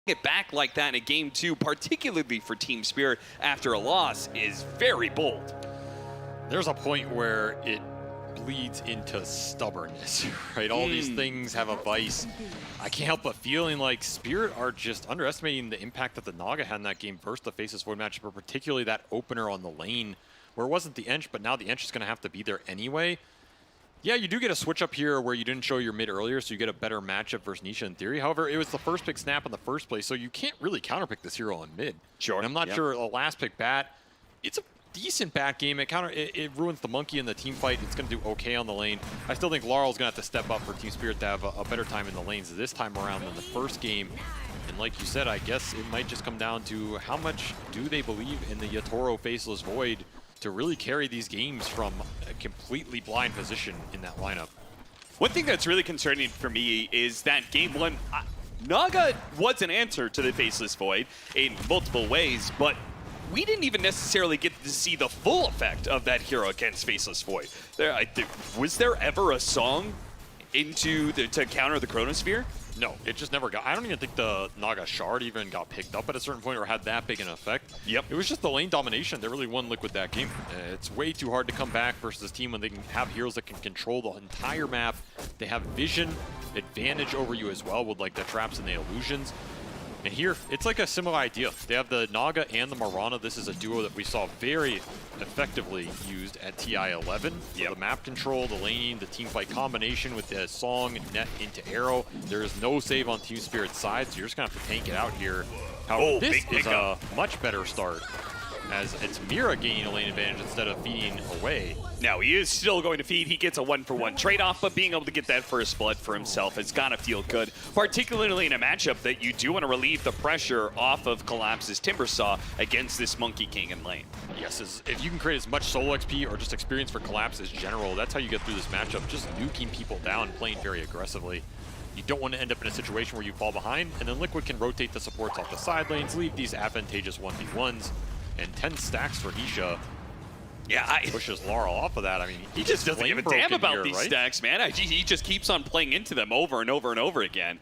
it back like that in a game two, particularly for Team Spirit after a loss, is very bold. There's a point where it bleeds into stubbornness, right? All these things have a vice. I can't help but feeling like Spirit are just underestimating the impact that the Naga had in that game versus the Faceless Void matchup, but particularly that opener on the lane where it wasn't the Ench, but now the Ench is going to have to be there anyway. Yeah, you do get a switch up here where you didn't show your mid earlier, so you get a better matchup versus Nisha in theory. However, it was the first pick snap in the first place, so you can't really counterpick this hero on mid. Sure. And I'm not sure the last pick bat, it's a decent bat game. It ruins the monkey in the team fight. It's going to do okay on the lane. I still think Larl's going to have to step up for Team Spirit to have a better time in the lanes this time around than the first game. And like you said, I guess it might just come down to how much do they believe in the Yatoro Faceless Void to really carry these games from a completely blind position in that lineup. One thing that's really concerning for me is that game one, Naga was an answer to the Faceless Void in multiple ways, but we didn't even necessarily get to see the full effect of that hero against Faceless Void. Was there ever a song to counter the Chronosphere? No, it just never got. I don't even think the Naga Shard even got picked up at a certain point or had that big an effect. Yep. It was just the lane domination that really won Liquid that game. It's way too hard to come back versus this team when they can have heroes that can control the entire map. They have vision advantage over you as well with like the traps and the illusions. And here, it's like a similar idea. They have the Naga and the Mirana. This is a duo that we saw very effectively used at TI-11. So the map control, the laning, the team fight combination with the Song, net into arrow. There is no save on Team Spirit's side, so you're just going to have to tank it out here. However, this is a much better start, as it's Mira gaining a lane advantage instead of feeding away. Now, he is still going to feed. He gets a one-for-one trade-off, but being able to get that first blood for himself has got to feel good, particularly in a matchup that you do want to relieve the pressure off of Collapse's Timbersaw against this Monkey King in lane. Yes, if you can create as much solo XP or just experience for Collapse as general, that's how you get through this matchup, just nuking people down, playing very aggressively. You don't want to end up in a situation where you fall behind, and then Liquid can rotate the supports off the side lanes, leave these advantageous 1v1s, and 10 stacks for Nisha. Yeah, pushes Larl off of that. I mean, he just doesn't give a damn about these right? stacks, man. He just keeps on playing into them over and over and over again.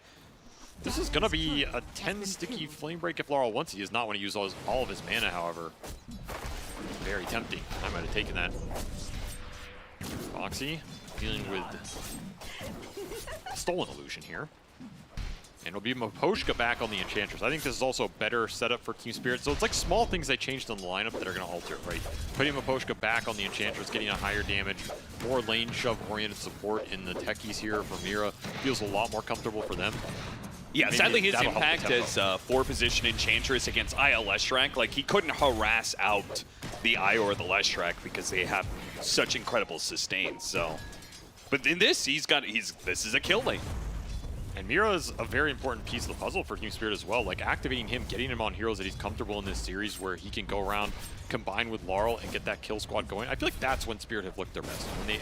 This is going to be a 10 sticky flame break if Larl wants. He does not want to use all of his mana, however. Very tempting. I might have taken that. Boxi dealing with stolen illusion here. And it'll be Miposhka back on the Enchantress. I think this is also a better setup for Team Spirit. So it's like small things they changed on the lineup that are going to alter it, right? Putting Miposhka back on the Enchantress, getting a higher damage, more lane shove-oriented support in the techies here for Mira. Feels a lot more comfortable for them. Yeah, maybe sadly his impact as 4-position Enchantress against IL Leshrac, like he couldn't harass out the Eye or the Leshrac because they have such incredible sustain, so. But in this, this is a kill lane. And Mira is a very important piece of the puzzle for Team Spirit as well. Like activating him, getting him on heroes that he's comfortable in this series where he can go around, combine with Larl, and get that kill squad going. I feel like that's when Spirit have looked their best. When they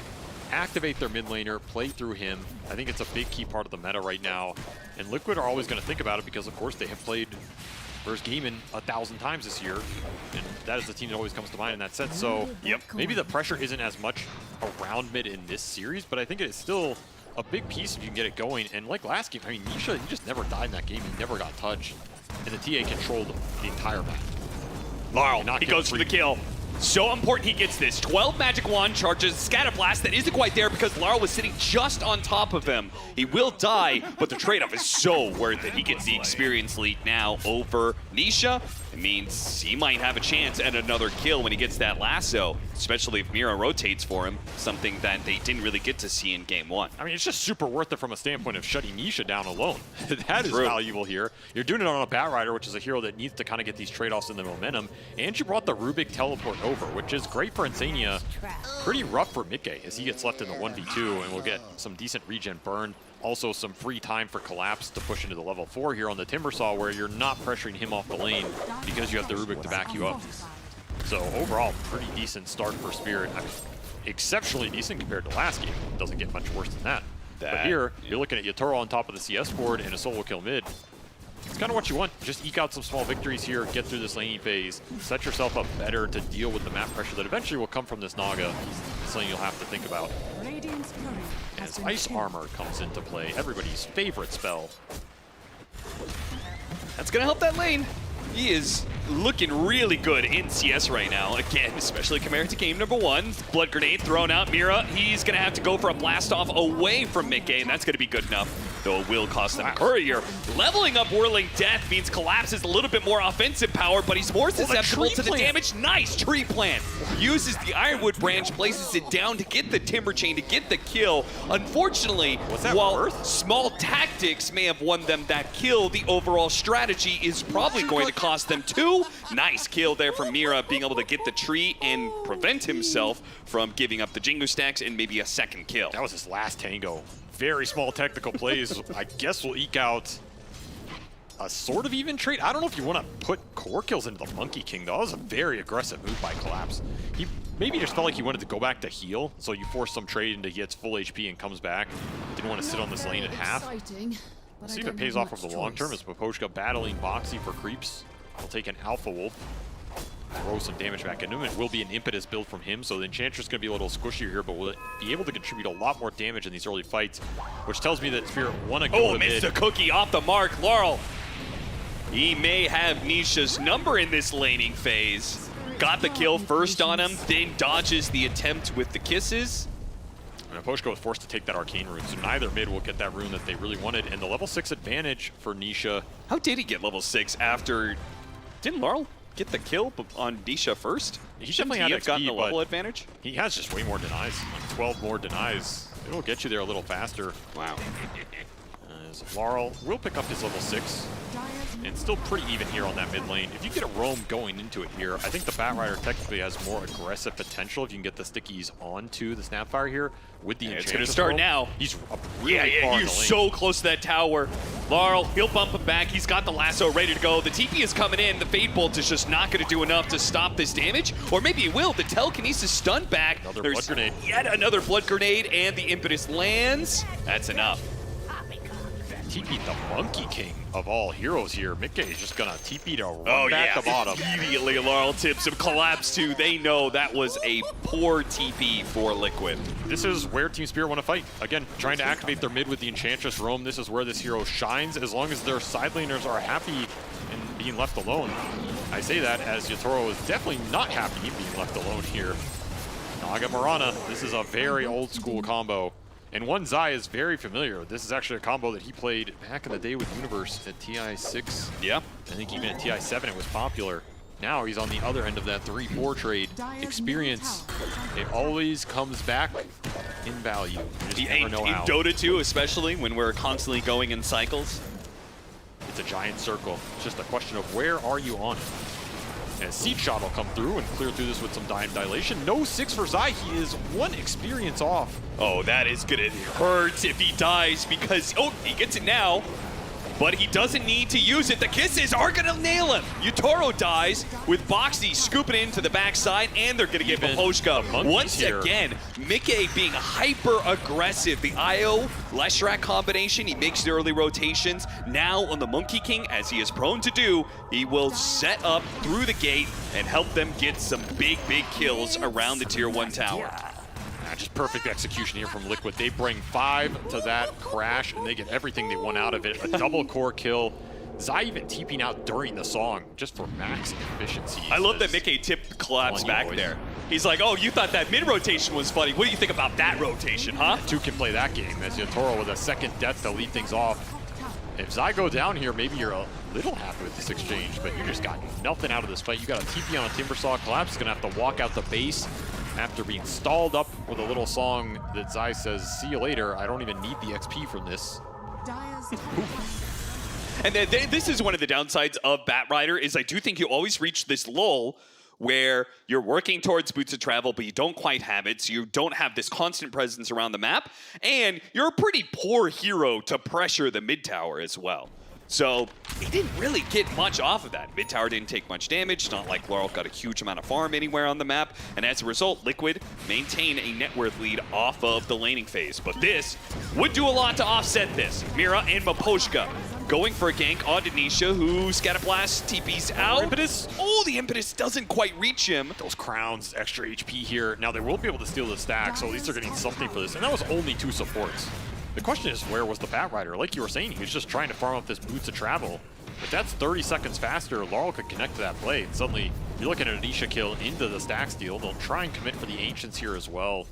activate their mid laner, play through him, I think it's a big key part of the meta right now. And Liquid are always going to think about it because, of course, they have played first game in 1,000 times this year. And that is the team that always comes to mind in that sense. So maybe the pressure isn't as much around mid in this series, but I think it is still a big piece if you can get it going. And like last game, I mean, Nisha, he just never died in that game. He never got touched. And the TA controlled the entire map. Larl, he goes for the kill. So important he gets this. 12 Magic Wand charges, Scatter Blast that isn't quite there because Larl was sitting just on top of him. He will die, but the trade-off is so worth it. He gets the experience lead now over Nisha. It means he might have a chance at another kill when he gets that lasso, especially if Mira rotates for him, something that they didn't really get to see in game one. I mean, it's just super worth it from a standpoint of shutting Nisha down alone. That is valuable here. You're doing it on a Batrider, which is a hero that needs to kind of get these trade-offs in the momentum, and you brought the Rubik teleport over, which is great for iNSaNiA. Pretty rough for miCKe as he gets left in the 1v2, and we'll get some decent regen burn. Also some free time for Collapse to push into the level 4 here on the Timbersaw, where you're not pressuring him off the lane because you have the Rubik to back you up. So overall, pretty decent start for Spirit. I mean, exceptionally decent compared to last game. Doesn't get much worse than that. But here, you're looking at Yatoro on top of the CS board and a solo kill mid. It's kind of what you want. Just eke out some small victories here, get through this laning phase, set yourself up better to deal with the map pressure that eventually will come from this Naga. It's something you'll have to think about. As Ice Armor comes into play, everybody's favorite spell. That's gonna help that lane. He is looking really good in CS right now. Again, especially compared to game number 1. Blood grenade thrown out. Mira, he's gonna have to go for a blast off away from miCKe, and that's gonna be good enough. Though it will cost them a courier. Leveling up Whirling Death means Collapse is a little bit more offensive power, but he's more susceptible to the damage. Nice tree plant. Uses the Ironwood branch, places it down to get the Timber Chain, to get the kill. Unfortunately, while small tactics may have won them that kill, the overall strategy is probably going to cost them 2. Nice kill there from Mira, being able to get the tree and prevent himself from giving up the Jingu stacks and maybe a second kill. That was his last tango. Very small technical plays. I guess we'll eke out a sort of even trade. I don't know if you want to put core kills into the Monkey King, though. That was a very aggressive move by Collapse. He maybe just felt like he wanted to go back to heal, so you force some trade into he gets full HP and comes back. Didn't want to sit on this lane at half. Let's see if it pays off over the long term as Miposhka battling Boxi for creeps. He'll take an Alpha Wolf, throw some damage back into him. It will be an impetus build from him, so the Enchantress is going to be a little squishier here, but will it be able to contribute a lot more damage in these early fights, which tells me that Spirit want to go missed a cookie off the mark. Larl, he may have Nisha's number in this laning phase. Got the kill first on him, then dodges the attempt with the kisses. And Miposhka was forced to take that Arcane rune, so neither mid will get that rune that they really wanted, and the level 6 advantage for Nisha. How did he get level 6 after... Didn't Larl get the kill on Nisha first? He definitely had XP, gotten a level advantage. He has just way more denies, like 12 more denies. It'll get you there a little faster. Wow. As Larl will pick up his level 6, and still pretty even here on that mid lane. If you get a roam going into it here, I think the Batrider technically has more aggressive potential if you can get the stickies onto the Snapfire here with the Enchantress. It's going to start now. He's really far in the lane. He's so close to that tower. Larl, he'll bump him back. He's got the lasso ready to go. The TP is coming in. The Fade Bolt is just not going to do enough to stop this damage. Or maybe it will. The Telekinesis stun back. Another blood grenade. Yet another blood grenade, and the Impetus lands. That's enough. TP the Monkey King of all heroes here. miCKe is just gonna TP to run back the bottom. Immediately Larl tips him. Collapse too. They know that was a poor TP for Liquid. This is where Team Spirit want to fight. Again, trying to activate their mid with the Enchantress roam. This is where this hero shines as long as their side laners are happy and being left alone. I say that as Yatoro is definitely not happy being left alone here. Naga Marana, this is a very old school combo. And one Zai is very familiar. This is actually a combo that he played back in the day with Universe at TI6. Yeah. I think even at TI7 it was popular. Now he's on the other end of that 3-4 trade. Experience, it always comes back in value. You just never know how. In Dota 2, especially when we're constantly going in cycles. It's a giant circle. It's just a question of where are you on it. And Seed Shot will come through and clear through this with some dilation. No 6 for Zai. He is 1 experience off. Oh, that is gonna hurt if he dies because, oh, he gets it now. But he doesn't need to use it. The kisses are gonna nail him. Yatoro dies with Boxi scooping into the backside, and they're gonna get Miposhka. Once again, miCKe being hyper aggressive. The IO Leshrac combination, he makes the early rotations. Now on the Monkey King, as he is prone to do, he will set up through the gate and help them get some big kills around the tier 1 tower. Just perfect execution here from Liquid. They bring 5 to that crash, and they get everything they want out of it. A double core kill. Zai even TPing out during the song, just for max efficiency. I love that miCKe tipped Collapse back there. He's like, oh, you thought that mid-rotation was funny. What do you think about that rotation, huh? Two can play that game, as Yatoro with a second death to lead things off. If Zai go down here, maybe you're a little happy with this exchange, but you just got nothing out of this fight. You got a TP on a Timbersaw. Collapse is going to have to walk out the base after being stalled up with a little song that Zai says, see you later, I don't even need the XP from this. And then this is one of the downsides of Batrider is I do think you always reach this lull where you're working towards boots of travel, but you don't quite have it, so you don't have this constant presence around the map, and you're a pretty poor hero to pressure the mid tower as well. So he didn't really get much off of that. Mid tower didn't take much damage. It's not like Larl got a huge amount of farm anywhere on the map. And as a result, Liquid maintain a net worth lead off of the laning phase. But this would do a lot to offset this. Mira and Miposhka going for a gank onto Nisha, who Scatterblast TP's out. Impetus. Oh, the Impetus doesn't quite reach him. Those crowns, extra HP here. Now they will be able to steal the stack, so at least they're getting something for this. And that was only 2 supports. The question is, where was the Batrider? Like you were saying, he was just trying to farm up this boots of travel. If that's 30 seconds faster, Larl could connect to that play. And suddenly, you're looking at a Nisha kill into the stack steal. They'll try and commit for the Ancients here as well.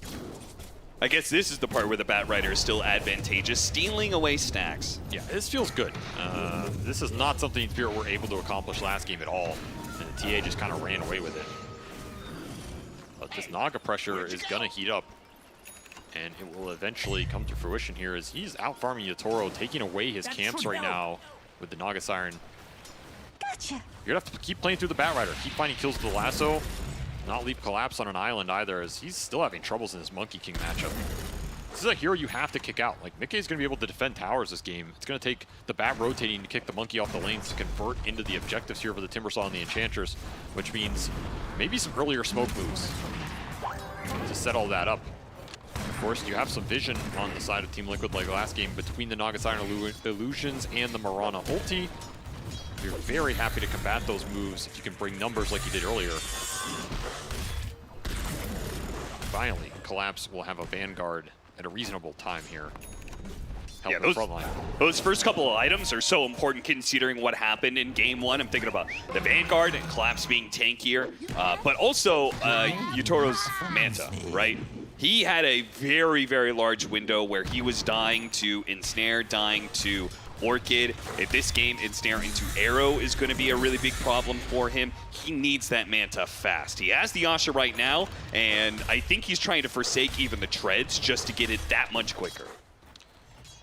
I guess this is the part where the Batrider is still advantageous, stealing away stacks. Yeah, this feels good. This is not something Spirit were able to accomplish last game at all. And the TA just kind of ran away with it. But this Naga pressure is going to heat up. And it will eventually come to fruition here as he's out farming Yatoro, taking away his camps right now with the Naga Siren. Gotcha. You're going to have to keep playing through the Batrider, keep finding kills with the lasso, not leave Collapse on an island either, as he's still having troubles in his Monkey King matchup. This is a hero you have to kick out. Like, miCKe is going to be able to defend towers this game. It's going to take the Bat rotating to kick the Monkey off the lanes to convert into the objectives here for the Timbersaw and the Enchantress, which means maybe some earlier smoke moves to set all that up. Of course, you have some vision on the side of Team Liquid like last game between the Naga Siren Illusions and the Mirana ulti. You're very happy to combat those moves if you can bring numbers like you did earlier. Finally, Collapse will have a Vanguard at a reasonable time here. Yeah, those first couple of items are so important considering what happened in game one. I'm thinking about the Vanguard and Collapse being tankier, but also Yatoro's Manta, right? He had a very, very large window where he was dying to Ensnare, dying to Orchid. If this game Ensnare into Arrow is going to be a really big problem for him, he needs that Manta fast. He has the Asha right now, and I think he's trying to forsake even the Treads just to get it that much quicker.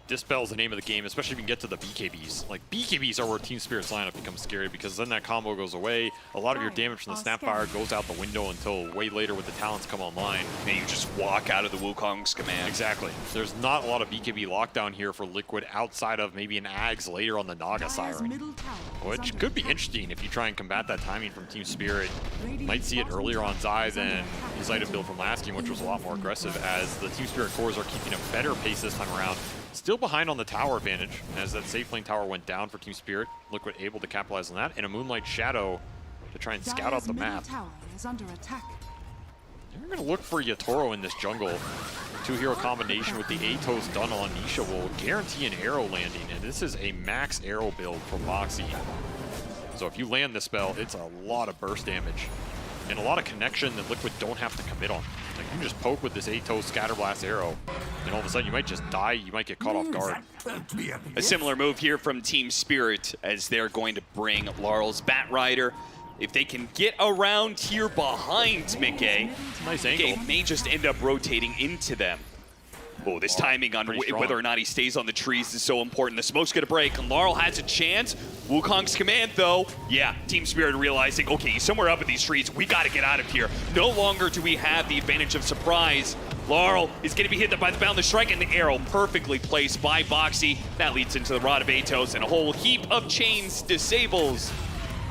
Dispel's the name of the game, especially if you can get to the BKBs. Like, BKBs are where Team Spirit's lineup becomes scary because then that combo goes away. A lot of your damage from the Snapfire goes out the window until way later when the talents come online. And you just walk out of the Wukong's command. Exactly. There's not a lot of BKB lockdown here for Liquid outside of maybe an Ags later on the Naga Siren, which could be interesting if you try and combat that timing from Team Spirit. Might see it earlier on Zai than his item build from last game, which was a lot more aggressive, as the Team Spirit cores are keeping a better pace this time around. Still behind on the tower advantage, as that safe lane tower went down for Team Spirit. Liquid able to capitalize on that, and a Moonlight Shadow to try and scout out the map. You're going to look for Yatoro in this jungle. Two-hero combination with the Atos done on Nisha will guarantee an arrow landing, and this is a max arrow build from Boxi. So if you land this spell, it's a lot of burst damage and a lot of connection that Liquid don't have to commit on. Like, you can just poke with this Atos Scatterblast arrow, and all of a sudden you might just die, you might get caught off guard. A similar move here from Team Spirit as they're going to bring Larl's Batrider. If they can get around here behind miCKe, nice angle. miCKe may just end up rotating into them. Oh, this timing on whether or not he stays on the trees is so important. The smoke's going to break. Larl has a chance. Wukong's command, though. Yeah, Team Spirit realizing, okay, he's somewhere up in these trees. We got to get out of here. No longer do we have the advantage of surprise. Larl is going to be hit by the Boundless Strike, and the arrow perfectly placed by Boxi. That leads into the Rod of Atos, and a whole heap of chains disables.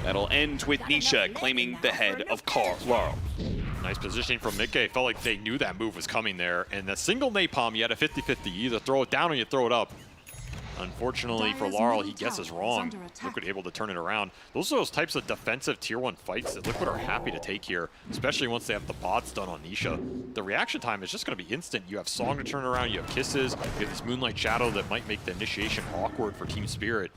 That'll end with Nisha claiming the head of Larl. Nice positioning from miCKe. Felt like they knew that move was coming there. And the single napalm, you had a 50-50. You either throw it down or you throw it up. Unfortunately for Larl, he guesses wrong. Liquid able to turn it around. Those are those types of defensive tier 1 fights that Liquid are happy to take here, especially once they have the bots done on Nisha. The reaction time is just going to be instant. You have Song to turn around, you have Kisses, you have this Moonlight Shadow that might make the initiation awkward for Team Spirit.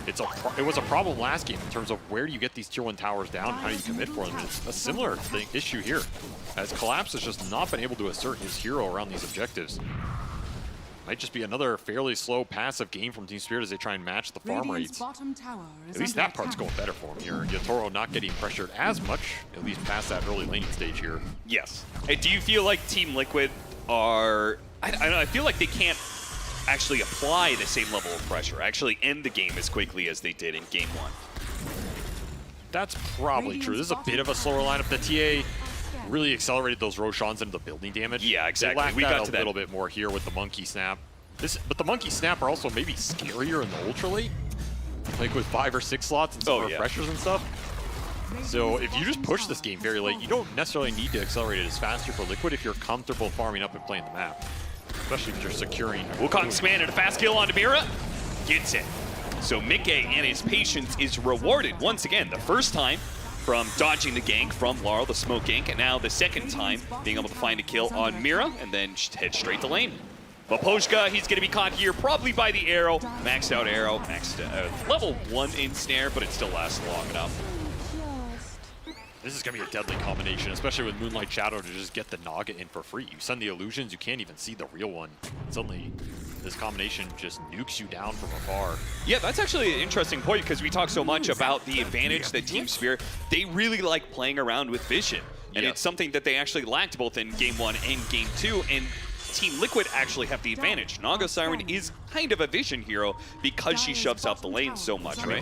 It was a problem last game in terms of where do you get these tier 1 towers down and how do you commit for them. It's a similar issue here, as Collapse has just not been able to assert his hero around these objectives. Might just be another fairly slow passive game from Team Spirit as they try and match the farm rates. At least that part's going better for him here. Yatoro not getting pressured as much, at least past that early laning stage here. Yes. Hey, do you feel like Team Liquid are... I don't know, I feel like they can't actually apply the same level of pressure, actually end the game as quickly as they did in game 1. That's probably true. This is a bit of a slower lineup. The TA really accelerated those Roshans into the building damage. Yeah, exactly. We got to that a little bit more here with the Monkey Snap. But the Monkey Snap are also maybe scarier in the Ultra late, like with 5 or 6 slots and some more pressures and stuff. So if you just push this game very late, you don't necessarily need to accelerate it as faster for Liquid if you're comfortable farming up and playing the map. Especially if you're securing. Wukong's command and a fast kill onto Mira. Gets it. So miCKe and his patience is rewarded once again. The first time from dodging the gank from Larl, the smoke gank, and now the second time being able to find a kill on Mira and then head straight to lane. Miposhka, he's going to be caught here probably by the arrow. Maxed out arrow, level 1 ensnare, but it still lasts long enough. This is going to be a deadly combination, especially with Moonlight Shadow to just get the Naga in for free. You send the illusions, you can't even see the real one. Suddenly, this combination just nukes you down from afar. Yeah, that's actually an interesting point because we talk so much about the advantage that Team Spirit, they really like playing around with vision. And it's something that they actually lacked both in Game 1 and Game 2. And Team Liquid actually have the advantage. Naga Siren is kind of a vision hero because she shoves out the lane so much, right? I mean,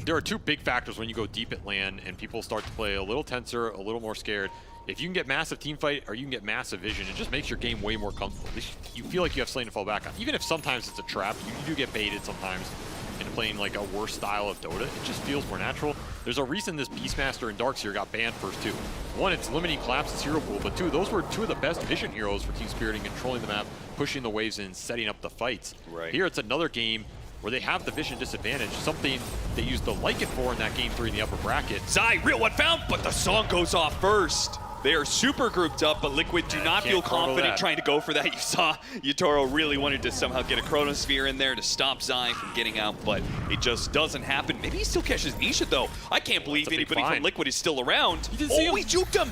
there are two big factors when you go deep at LAN and people start to play a little tenser, a little more scared. If you can get massive team fight or you can get massive vision, it just makes your game way more comfortable. You feel like you have something to fall back on. Even if sometimes it's a trap, you do get baited sometimes into playing like a worse style of Dota. It just feels more natural. There's a reason this Beastmaster and Darkseer got banned first too. One, it's limiting Collapse's hero pool, but two, those were two of the best vision heroes for Team Spirit in controlling the map, pushing the waves in, setting up the fights. Right. Here it's another game where they have the vision disadvantage, something they used the Lycan for in that Game 3 in the upper bracket. Zai, real one found, but the song goes off first. They are super grouped up, but Liquid do not feel confident trying to go for that. You saw Yatoro really wanted to somehow get a Chronosphere in there to stop Zai from getting out, but it just doesn't happen. Maybe he still catches Nisha, though. I can't believe anybody from Liquid is still around. He juked him.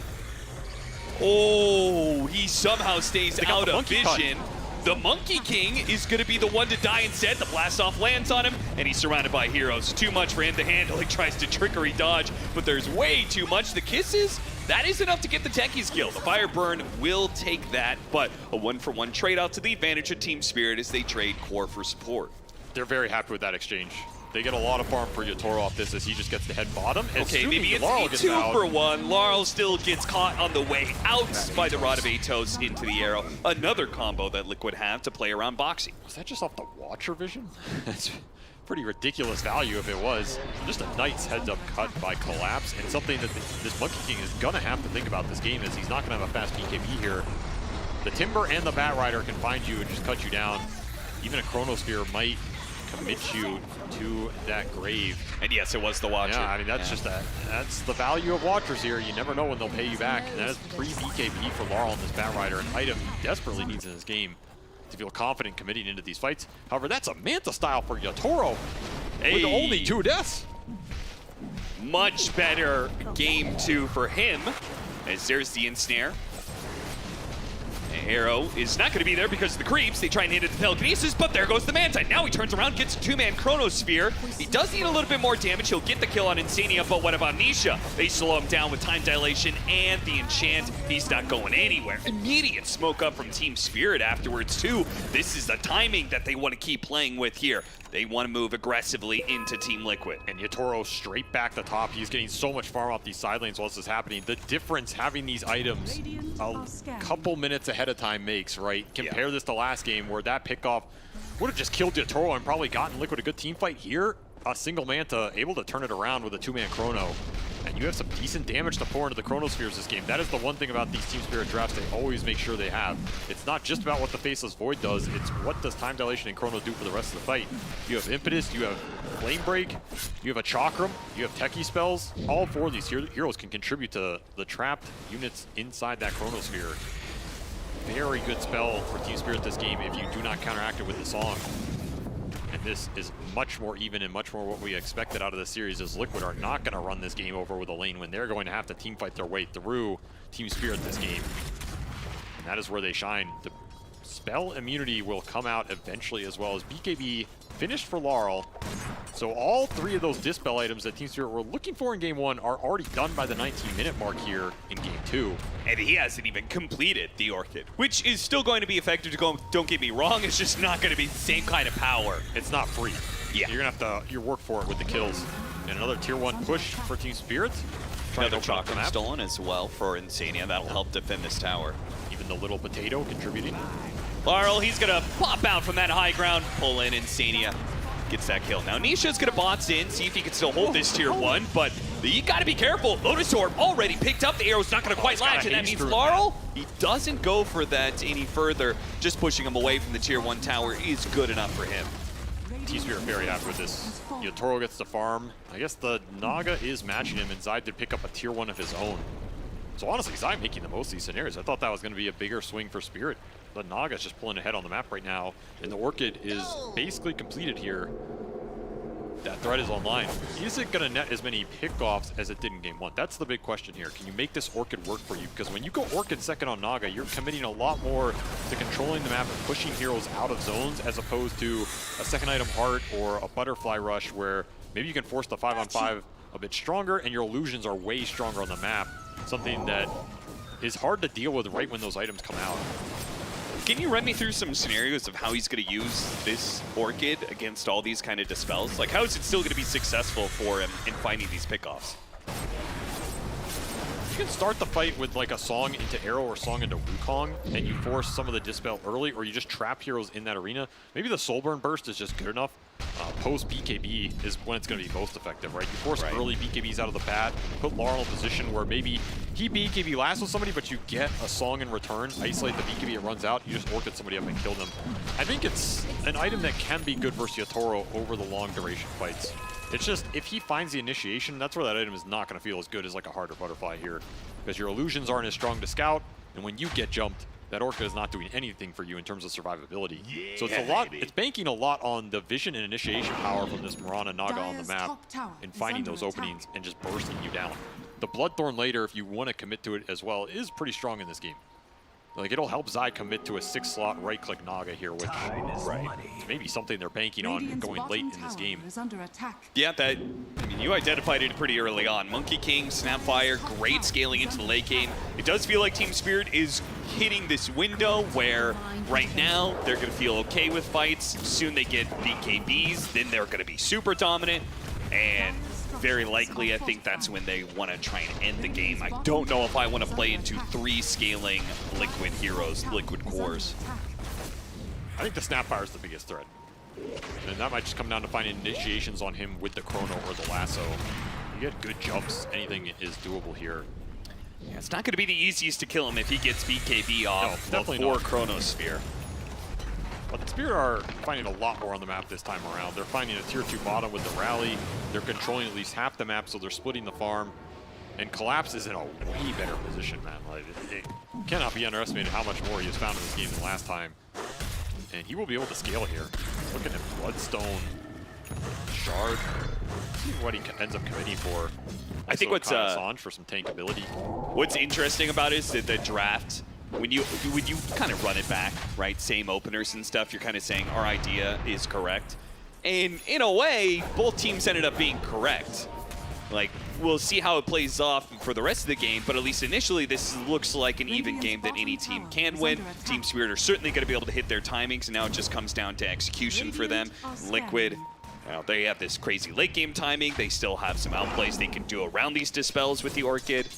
Oh, he somehow stays out of vision. The Monkey King is going to be the one to die instead. The blast off lands on him, and he's surrounded by heroes. Too much for him to handle. He tries to trickery dodge, but there's way too much. The kisses, that is enough to get the Techie's kill. The Fire Burn will take that, but a 1-for-1 trade out to the advantage of Team Spirit as they trade core for support. They're very happy with that exchange. They get a lot of farm for Yatoro off this as he just gets to head bottom. Okay, maybe it's a 2-for-1. Larl still gets caught on the way out by the Rod of Atos into the arrow. Another combo that Liquid have to play around Boxi. Was that just off the Watcher vision? That's pretty ridiculous value if it was. Just a nice heads-up cut by Collapse, and something that this Monkey King is going to have to think about this game is he's not going to have a fast BKB here. The Timber and the Bat Rider can find you and just cut you down. Even a Chronosphere might commit you to that grave. And yes, it was the Watcher. Yeah, I mean, that's just that's the value of Watchers here. You never know when they'll pay you back. And that is pre-BKB for Larl on this Bat Rider, an item he desperately needs in this game to feel confident committing into these fights. However, that's a Manta style for Yatoro with only 2 deaths. Much better game 2 for him, as there's the ensnare. Arrow is not going to be there because of the creeps. They try and hit it to telekinesis, but there goes the Manta. Now he turns around, gets a 2-man Chronosphere. He does need a little bit more damage. He'll get the kill on iNSaNiA, but what about Nisha? They slow him down with time dilation and the enchant. He's not going anywhere. Immediate smoke up from Team Spirit afterwards, too. This is the timing that they want to keep playing with here. They want to move aggressively into Team Liquid. And Yatoro straight back to top. He's getting so much farm off these side lanes while this is happening. The difference having these items a couple minutes ahead of time makes, right? Compare this to last game where that pickoff would have just killed Yatoro and probably gotten Liquid a good team fight. Here, a single Manta able to turn it around with a 2-man Chrono. And you have some decent damage to pour into the Chronospheres this game. That is the one thing about these Team Spirit drafts they always make sure they have. It's not just about what the Faceless Void does, it's what does Time Dilation and Chrono do for the rest of the fight. You have Impetus, you have Flame Break, you have a Chakram, you have Techie spells. All 4 of these heroes can contribute to the trapped units inside that Chronosphere. Very good spell for Team Spirit this game if you do not counteract it with the song. And this is much more even and much more what we expected out of this series, as Liquid are not going to run this game over with a lane win. They're going to have to team fight their way through Team Spirit this game. And that is where they shine. The spell immunity will come out eventually, as well as BKB finished for Larl. So all 3 of those Dispel items that Team Spirit were looking for in Game 1 are already done by the 19-minute mark here in Game 2. And he hasn't even completed the Orchid, which is still going to be effective to go, don't get me wrong, it's just not going to be the same kind of power. It's not free. Yeah. You're going to have to work for it with the kills. And another tier 1 push for Team Spirit. Another Chakram stolen as well for iNSaNiA. That'll help defend this tower. Even the little potato contributing. Larl, he's going to pop out from that high ground, pull in iNSaNiA. Gets that kill. Now Nisha's gonna bots in, see if he can still hold this tier 1, but you gotta be careful. Lotus Orb already picked up. The arrow's not gonna quite latch, and that means Larl, he doesn't go for that any further. Just pushing him away from the tier 1 tower is good enough for him. Team Spirit very happy with this. Yatoro gets the farm. I guess the Naga is matching him, and Zai did pick up a tier 1 of his own. So honestly, Zai making the most of these scenarios. I thought that was gonna be a bigger swing for Spirit. The Naga's just pulling ahead on the map right now, and the Orchid is basically completed here. That threat is online. Is it going to net as many pickoffs as it did in game 1? That's the big question here. Can you make this Orchid work for you? Because when you go Orchid second on Naga, you're committing a lot more to controlling the map and pushing heroes out of zones as opposed to a second item Heart or a Butterfly Rush where maybe you can force the 5-on-5 a bit stronger and your illusions are way stronger on the map. Something that is hard to deal with right when those items come out. Can you run me through some scenarios of how he's going to use this Orchid against all these kind of dispels? Like, how is it still going to be successful for him in finding these pickoffs? You can start the fight with like a Song into Arrow or Song into Wukong, and you force some of the dispel early, or you just trap heroes in that arena. Maybe the Soulburn Burst is just good enough. Post BKB is when it's going to be most effective, right? You force early BKBs out of the bat, put Larl in a position where maybe he BKB lasts with somebody, but you get a Song in return, isolate the BKB, it runs out, you just Orchid somebody up and kill them. I think it's an item that can be good versus Yatoro over the long duration fights. It's just, if he finds the initiation, that's where that item is not going to feel as good as like a Heart or Butterfly here. Because your illusions aren't as strong to scout, and when you get jumped, that Orchid is not doing anything for you in terms of survivability. So it's a lot, it's banking a lot on the vision and initiation power from this Mirana Naga on the map and finding those openings and just bursting you down. The Bloodthorn later, if you want to commit to it as well, is pretty strong in this game. Like, it'll help Zai commit to a 6-slot right-click Naga here, which is maybe something they're banking on going late in this game. Yeah, I mean, you identified it pretty early on. Monkey King, Snapfire, great scaling into the late game. It does feel like Team Spirit is hitting this window where right now they're going to feel okay with fights. Soon they get BKBs, then they're going to be super dominant, and very likely I think that's when they want to try and end the game. I don't know if I want to play into 3 scaling Liquid heroes, Liquid cores. I think the Snapfire is the biggest threat. And that might just come down to finding initiations on him with the Chrono or the Lasso. You get good jumps, anything is doable here. Yeah, it's not going to be the easiest to kill him if he gets BKB off before Chronosphere. But the Spirit are finding a lot more on the map this time around. They're finding a tier 2 bottom with the rally. They're controlling at least half the map, so they're splitting the farm. And Collapse is in a way better position, man. Like, it cannot be underestimated how much more he has found in this game than last time. And he will be able to scale here. Looking at Bloodstone, Shard. See what he ends up committing for. I think what's for some tankability. What's interesting about it is that the draft, when you kind of run it back, right? Same openers and stuff, you're kind of saying our idea is correct. And in a way, both teams ended up being correct. Like, we'll see how it plays off for the rest of the game, but at least initially this looks like an even game that any team can win. Team Spirit are certainly going to be able to hit their timings, and now it just comes down to execution for them. Liquid, they have this crazy late game timing. They still have some outplays they can do around these dispels with the Orchid.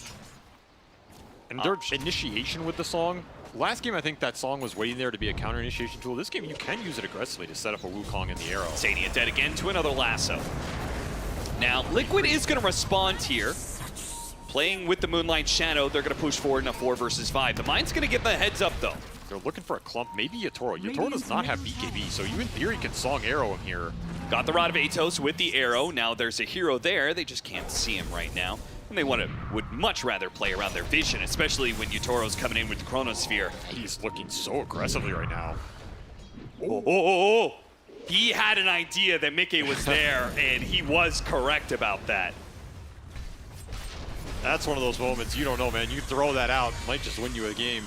And their initiation with the Song, last game I think that Song was waiting there to be a counter initiation tool. This game you can use it aggressively to set up a Wukong in the Arrow. iNSaNiA dead again to another Lasso. Now, Liquid is going to respond here. Playing with the Moonlight Shadow, they're going to push forward in a 4 versus 5. The Mind's going to get the heads up, though. They're looking for a clump, maybe Yatoro. Yatoro does not have BKB, so you in theory can Song Arrow him here. Got the Rod of Atos with the Arrow. Now there's a hero there. They just can't see him right now. And they would much rather play around their vision, especially when Yatoro's coming in with the Chronosphere. He's looking so aggressively right now. Oh. He had an idea that miCKe was there, and he was correct about that. That's one of those moments you don't know, man. You throw that out, might just win you a game.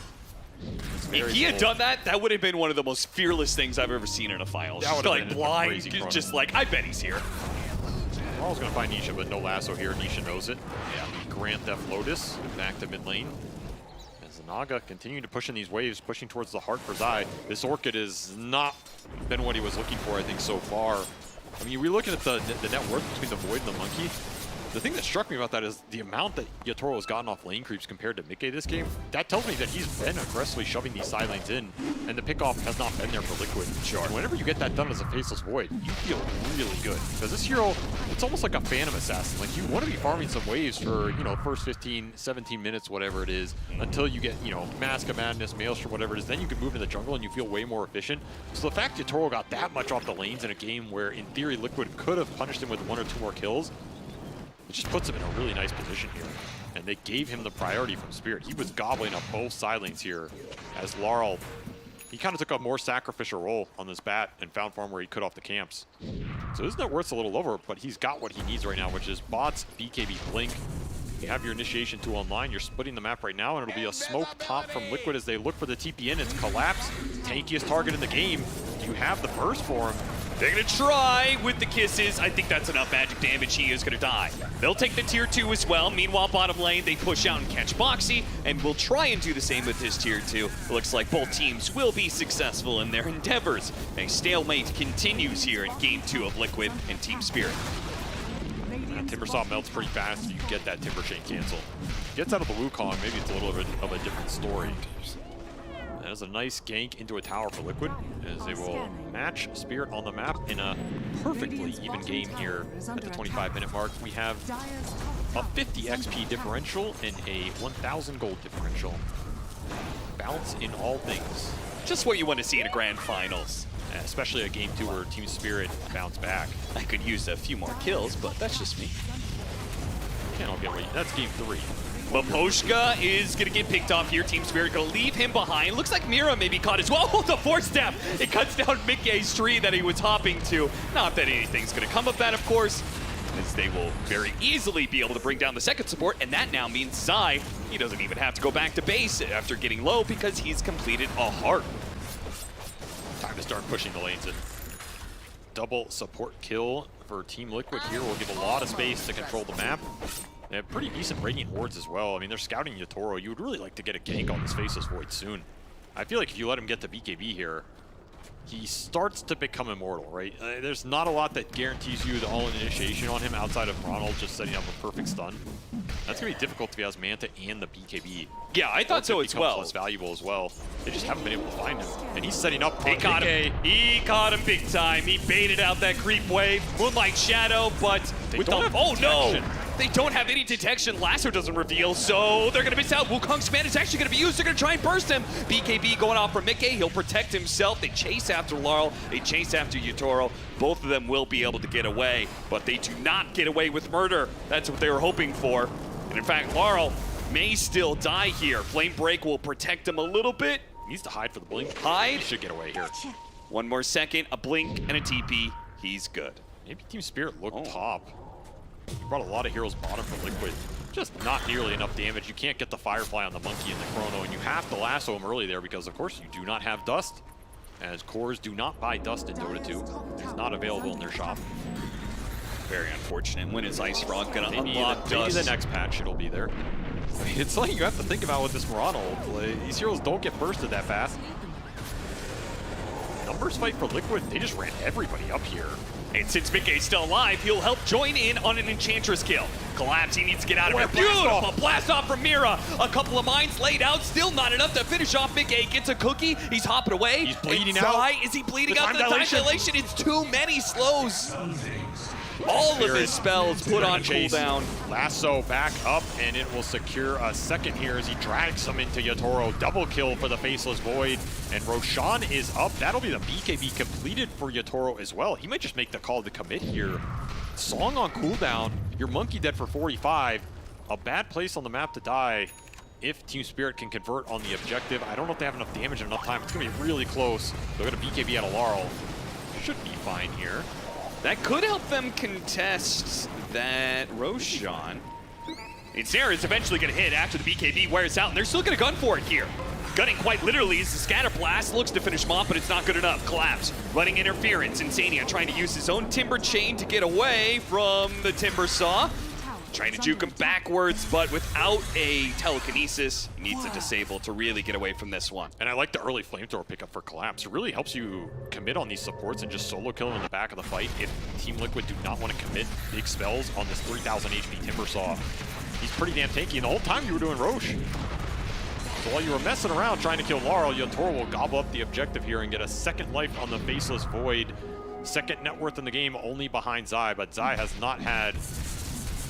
If he had done that, that would have been one of the most fearless things I've ever seen in a finals. Just like blind, just like, I bet he's here. Larl's gonna find Nisha, but no Lasso here. Nisha knows it. Yeah, the Grand Theft Lotus back to mid lane. As the Naga continuing to push in these waves, pushing towards the heart for Zai. This Orchid has not been what he was looking for, I think, so far. I mean, we're looking at the net worth between the Void and the Monkey. The thing that struck me about that is the amount that Yatoro has gotten off lane creeps compared to miCKe this game. That tells me that he's been aggressively shoving these side lanes in, and the pickoff has not been there for Liquid. Sure. And whenever you get that done as a Faceless Void, you feel really good. Because this hero, it's almost like a Phantom Assassin. Like, you want to be farming some waves for, you know, first 15, 17 minutes, whatever it is, until you get, you know, Mask of Madness, Maelstrom, whatever it is. Then you can move into the jungle and you feel way more efficient. So the fact Yatoro got that much off the lanes in a game where, in theory, Liquid could have punished him with 1 or 2 more kills, it just puts him in a really nice position here. And they gave him the priority from Spirit. He was gobbling up both side lanes here as Larl he kind of took a more sacrificial role on this bat and found farm where he cut off the camps. So his net worth's a little lower, but he's got what he needs right now, which is bots, BKB, blink. You have your initiation tool online. You're splitting the map right now, and it'll be a smoke top from Liquid as they look for the TP in. It's Collapse, tankiest target in the game. Do you have the burst for him? They're gonna try with the kisses. I think that's enough magic damage. He is gonna die. They'll take the tier 2 as well. Meanwhile, bottom lane, they push out and catch Boxi, and will try and do the same with his tier 2. It looks like both teams will be successful in their endeavors. A stalemate continues here in Game 2 of Liquid and Team Spirit. Timbersaw melts pretty fast if you get that Timber Chain cancel. Gets out of the Wukong, maybe it's a little bit of a different story. That is a nice gank into a tower for Liquid, as they will match Spirit on the map in a perfectly even game here at the 25-minute mark. We have a 50 XP differential and a 1,000 gold differential. Balance in all things. Just what you want to see in a grand finals. Especially a game 2 where Team Spirit bounce back. I could use a few more kills, but that's just me. Can't all get what you, that's game 3. Miposhka is going to get picked off here. Team Spirit going to leave him behind. Looks like Mira may be caught as well. Oh, the 4-step! It cuts down miCKe's tree that he was hopping to. Not that anything's going to come of that, of course, as they will very easily be able to bring down the second support, and that now means Zai, he doesn't even have to go back to base after getting low because he's completed a heart. Time to start pushing the lanes in. Double support kill for Team Liquid here will give a lot of space to control the map. They have pretty decent Radiant Hordes as well. I mean, they're scouting Yatoro. You would really like to get a gank on this Faceless Void soon. I feel like if you let him get the BKB here, he starts to become immortal, right? There's not a lot that guarantees you the all-in initiation on him outside of Ronald just setting up a perfect stun. That's going to be difficult if he has Manta and the BKB. Yeah, I thought so as well. Less valuable as well. They just haven't been able to find him. And he's setting up. He caught him. He caught him big time. He baited out that creep wave. Moonlight Shadow, but with the... Oh, no! They don't have any detection. Lasso doesn't reveal, so they're going to miss out. Wukong's command is actually going to be used. They're going to try and burst him. BKB going off for miCKe. He'll protect himself. They chase after Larl. They chase after Yatoro. Both of them will be able to get away, but they do not get away with murder. That's what they were hoping for. And in fact, Larl may still die here. Flame Break will protect him a little bit. He needs to hide for the blink. Hide. He should get away here. One more second, a blink, and a TP. He's good. Maybe Team Spirit looked top. He brought a lot of heroes bottom for Liquid. Just not nearly enough damage. You can't get the Firefly on the Monkey and the Chrono, and you have to lasso him early there because, of course, you do not have Dust, as cores do not buy Dust in Dota 2. It's not available in their shop. Very unfortunate. When is Ice Frog going to unlock Dust? Maybe the next patch it'll be there. It's something you have to think about with this Mirana ult. These heroes don't get bursted that fast. Numbers fight for Liquid. They just ran everybody up here. And since miCKe's still alive, he'll help join in on an Enchantress kill. Collapse, he needs to get out of here. Beautiful blast off from Mira. A couple of mines laid out, still not enough to finish off miCKe. Gets a cookie, he's hopping away. He's bleeding out. Is he bleeding out? The time dilation, it's too many slows. All of his spells put on cooldown. Lasso back up, and it will secure a second here as he drags him into Yatoro. Double kill for the Faceless Void, and Roshan is up. That'll be the BKB completed for Yatoro as well. He might just make the call to commit here. Song on cooldown, your Monkey dead for 45. A bad place on the map to die if Team Spirit can convert on the objective. I don't know if they have enough damage and enough time. It's going to be really close. They're going to BKB out of Larl. Should be fine here. That could help them contest that Roshan. iNSaNiA is eventually going to hit after the BKB wears out, and they're still going to gun for it here. Gunning quite literally as the Scatter Blast looks to finish him off, but it's not good enough. Collapse, running interference. iNSaNiA trying to use his own Timber Chain to get away from the Timber Saw. Trying to juke him backwards, but without a telekinesis, he needs a disable to really get away from this one. And I like the early flamethrower pickup for Collapse. It really helps you commit on these supports and just solo kill them in the back of the fight if Team Liquid do not want to commit big spells on this 3,000 HP Timber Saw. He's pretty damn tanky, and the whole time you were doing Roche. So while you were messing around trying to kill Larl, Yatoro will gobble up the objective here and get a second life on the Faceless Void. Second net worth in the game, only behind Zai, but Zai has not had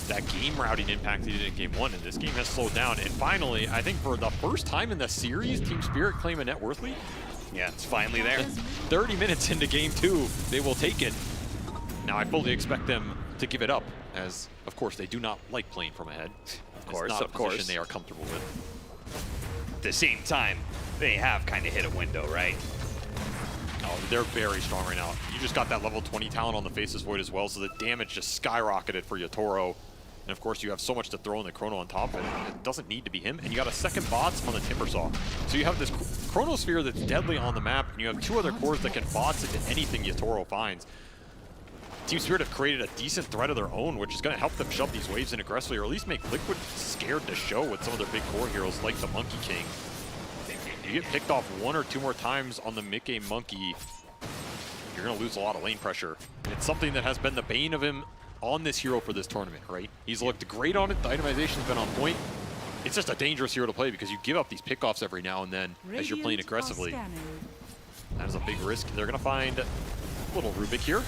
that game routing impact he did in game 1, and this game has slowed down. And finally, I think for the first time in the series, Team Spirit claim a net worth lead. Yeah, it's finally there. 30 minutes into game 2, they will take it. Now, I fully expect them to give it up, as, of course, they do not like playing from ahead. Of course, it's not a position they are comfortable with. At the same time, they have kind of hit a window, right? Oh, they're very strong right now. You just got that level 20 talent on the Faceless Void as well, so the damage just skyrocketed for Yatoro. And of course, you have so much to throw in the Chrono on top of it. It doesn't need to be him. And you got a second bots on the Timbersaw. So you have this Chronosphere that's deadly on the map, and you have two other cores that can bots into anything Yatoro finds. Team Spirit have created a decent threat of their own, which is going to help them shove these waves in aggressively, or at least make Liquid scared to show with some of their big core heroes like the Monkey King. You get picked off one or two more times on the miCKe Monkey, you're going to lose a lot of lane pressure. And it's something that has been the bane of him on this hero for this tournament, right? He's looked great on it. The itemization's been on point. It's just a dangerous hero to play because you give up these pickoffs every now and then as you're playing aggressively. That is a big risk. They're going to find a little Rubik here.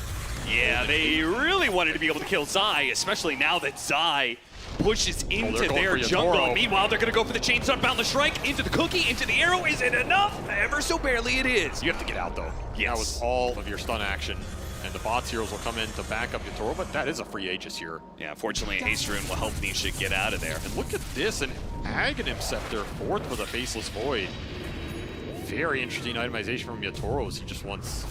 Yeah, they really wanted to be able to kill Zai, especially now that Zai pushes into their jungle. Meanwhile, they're going to go for the chainsaw, boundless strike, into the cookie, into the arrow. Is it enough? Ever so barely it is. You have to get out, though. Yes. That was all of your stun action. And the bots heroes will come in to back up Yatoro, but that is a free Aegis here. Yeah, fortunately, a Haste Rune will help Nisha get out of there. And look at this, an Aghanim Scepter, fourth with a Faceless Void. Very interesting itemization from Yatoro, as he just wants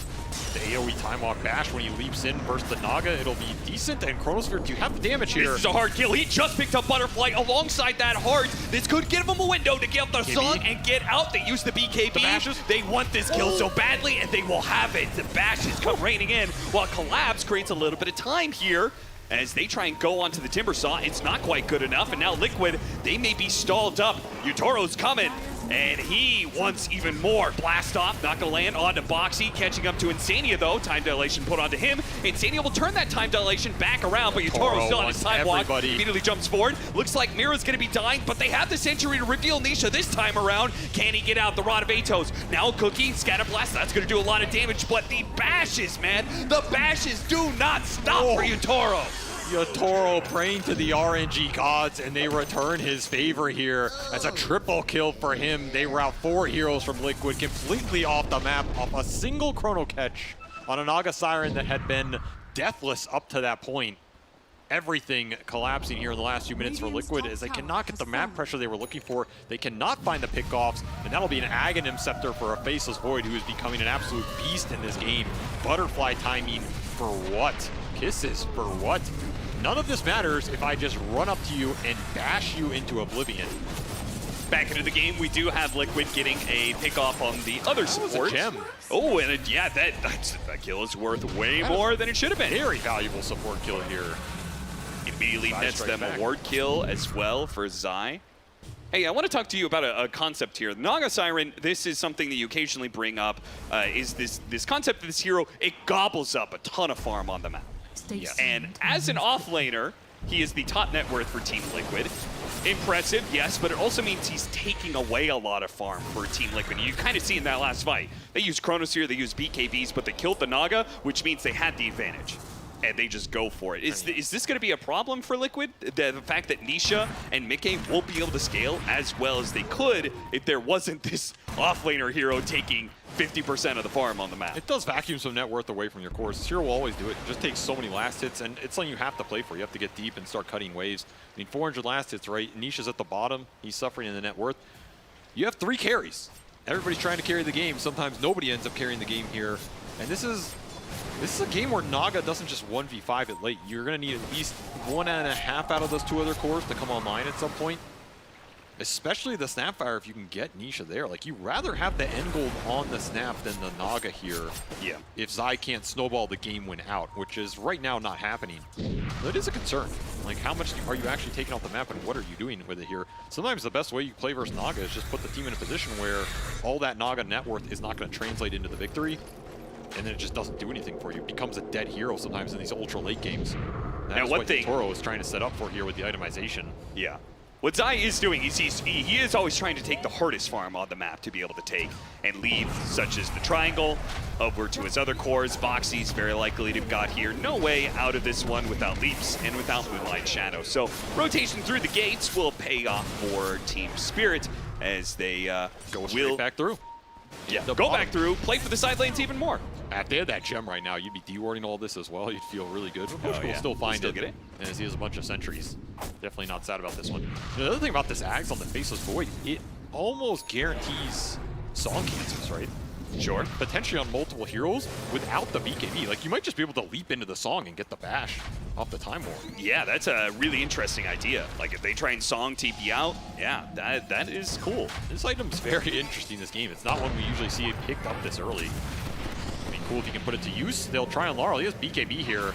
the AoE time off bash when he leaps in, burst the Naga. It'll be decent, and Chronosphere, do you have the damage here? This is a hard kill. He just picked up Butterfly alongside that heart. This could give him a window to get up the song and get out. They use the BKB. They want this kill so badly, and they will have it. The bashes come raining in, while Collapse creates a little bit of time here. As they try and go onto the Timbersaw, it's not quite good enough, and now Liquid, they may be stalled up. Yatoro's coming, and he wants even more. Blast off, not gonna land onto Boxi, catching up to iNSaNiA though. Time dilation put onto him. iNSaNiA will turn that time dilation back around, but Yatoro's still on his sidewalk. Immediately jumps forward. Looks like Mira's gonna be dying, but they have the Century to reveal Nisha this time around. Can he get out the Rod of Atos? Now Cookie, Scatter Blast, that's gonna do a lot of damage, but the bashes, man, the bashes do not stop for Yatoro. Yatoro praying to the RNG gods, and they return his favor here as a triple kill for him. They route 4 heroes from Liquid completely off the map off a single chrono catch on a Naga Siren that had been deathless up to that point. Everything collapsing here in the last few minutes for Liquid as they cannot get the map pressure they were looking for. They cannot find the pickoffs, and that'll be an Aghanim Scepter for a Faceless Void who is becoming an absolute beast in this game. Butterfly timing for what? Kisses for what? None of this matters if I just run up to you and bash you into oblivion. Back into the game, we do have Liquid getting a pickoff on the other support. That was a gem. Oh, and yeah, that kill is worth way more than it should have been. Very valuable support kill here. Immediately nets them a ward kill as well for Zai. Hey, I want to talk to you about a concept here. The Naga Siren, this is something that you occasionally bring up, is this concept of this hero, it gobbles up a ton of farm on the map. Yeah. And as an offlaner, he is the top net worth for Team Liquid. Impressive, yes, but it also means he's taking away a lot of farm for Team Liquid. You kind of see in that last fight. They used Chronosphere, they used BKBs, but they killed the Naga, which means they had the advantage. And they just go for it. Is this going to be a problem for Liquid? The fact that Nisha and miCKe won't be able to scale as well as they could if there wasn't this offlaner hero taking 50% of the farm on the map. It does vacuum some net worth away from your cores. This hero will always do it. It just takes so many last hits, and it's something you have to play for. You have to get deep and start cutting waves. I mean, 400 last hits, right? Nisha's at the bottom. He's suffering in the net worth. You have 3 carries. Everybody's trying to carry the game. Sometimes nobody ends up carrying the game here. And this is a game where Naga doesn't just 1v5 it late. You're going to need at least 1.5 out of those 2 other cores to come online at some point. Especially the Snapfire if you can get Nisha there. Like, you'd rather have the end gold on the Snap than the Naga here. Yeah. If Zai can't snowball the game win out, which is right now not happening. That is a concern. Like, how much are you actually taking off the map and what are you doing with it here? Sometimes the best way you play versus Naga is just put the team in a position where all that Naga net worth is not going to translate into the victory. And then it just doesn't do anything for you. It becomes a dead hero sometimes in these ultra late games. That's what Yatoro is trying to set up for here with the itemization. Yeah. What Zai is doing is he is always trying to take the hardest farm on the map to be able to take and leave, such as the triangle over to his other cores. Boxi's very likely to have got here. No way out of this one without leaps and without Moonlight Shadow. So rotation through the gates will pay off for Team Spirit as they go straight back through. Yeah, go back through, play for the side lanes even more. If they had that gem right now, you'd be dewarding all this as well. You'd feel really good. Miposhka will still find it. And as he has a bunch of sentries. Definitely not sad about this one. The other thing about this Ags on the Faceless Void, it almost guarantees song cancels, right? Sure. Potentially on multiple heroes without the BKB. Like, you might just be able to leap into the song and get the bash off the Time War. Yeah, that's a really interesting idea. Like, if they try and song TP out, yeah, that is cool. This item's very interesting this game. It's not one we usually see picked up this early. I mean, cool if you can put it to use. They'll try on Larl. He has BKB here.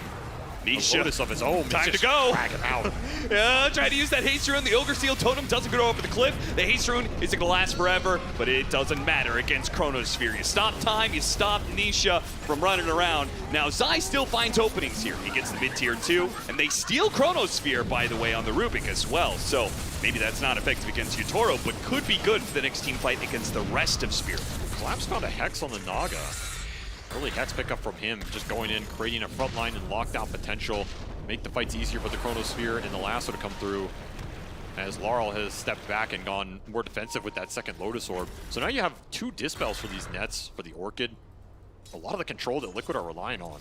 Nisha of his own. Time to go. Drag him out. Trying to use that haste rune. The Ogre Steel Totem doesn't go over the cliff. The haste rune isn't going to last forever, but it doesn't matter against Chronosphere. You stop time, you stop Nisha from running around. Now, Zai still finds openings here. He gets the mid-tier 2, and they steal Chronosphere, by the way, on the Rubik as well. So maybe that's not effective against Yatoro, but could be good for the next team fight against the rest of Spirit. Collapse found a Hex on the Naga. Early Hex pickup from him, just going in, creating a front line and lockdown potential. Make the fights easier for the Chronosphere and the lasso to come through, as Larl has stepped back and gone more defensive with that second Lotus Orb. So now you have 2 Dispels for these Nets, for the Orchid. A lot of the control that Liquid are relying on.